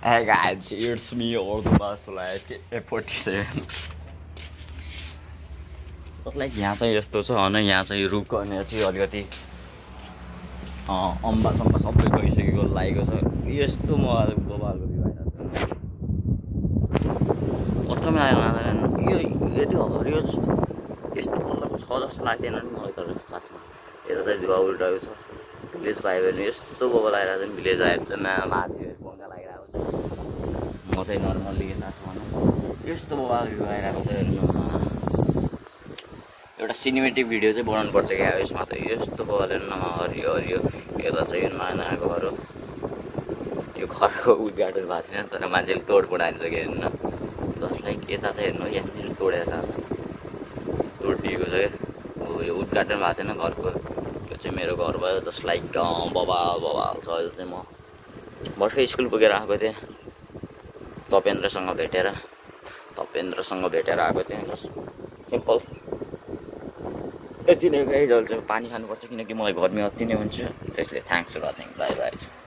Hey guys, it's me Ordubas like A47. Like यहाँ चाहिँ यस्तो छ होइन यहाँ चाहिँ रुख अनि चाहिँ अलिकति अम्बासम्म सबै गइसकेको लागेको छ यस्तो मोबाइलको भ्यू आइरहेको छ अचम्म आएन यो यति हरियो यस्तो कलरको छ जस्तो लाग्दैन नि मलाई तर खासमा यता चाहिँ धुवा उल्टाएको छ भिलेज पायो भने यस्तो बबल आइरहेको छ नि भिलेज आएर चाहिँ माथि बङ्गा लागिरहेको छ म चाहिँ नर्मल्ली यता छु होइन यस्तो बबल भ्यू आइरहेको छ हेर्नु एउटा सिनेमेटिक भिडियो चाहिँ बनाउनु पर्छ क्या यसमा त यस्तो बबल हेर्नु हरियो हरियो यता चाहिँ नयाँ नयाँ घर हो यो घरको उद्घाटन भएको छैन तर मान्छेले तोडफोड हान्छ कि हेर्नु जसलाई यता चाहिँ हेर्नु यहाँनिर तोडेर तोडिदिएको छ क्या यो उद्घाटन भएको थिएन घरको यो चाहिँ मेरो घर भयो जसलाई बबाल बबाल छ यो चाहिँ म भर्खर स्कुल पुगेर आएको थिएँ तपेन्द्रसँग भेटेर आएको थिएँ जस्ट सिम्पल यति नै गाइज अहिले चाहिँ पानी खानुपर्छ किनकि मलाई गर्मी अति नै हुन्छ त्यसले thanks for watching bye by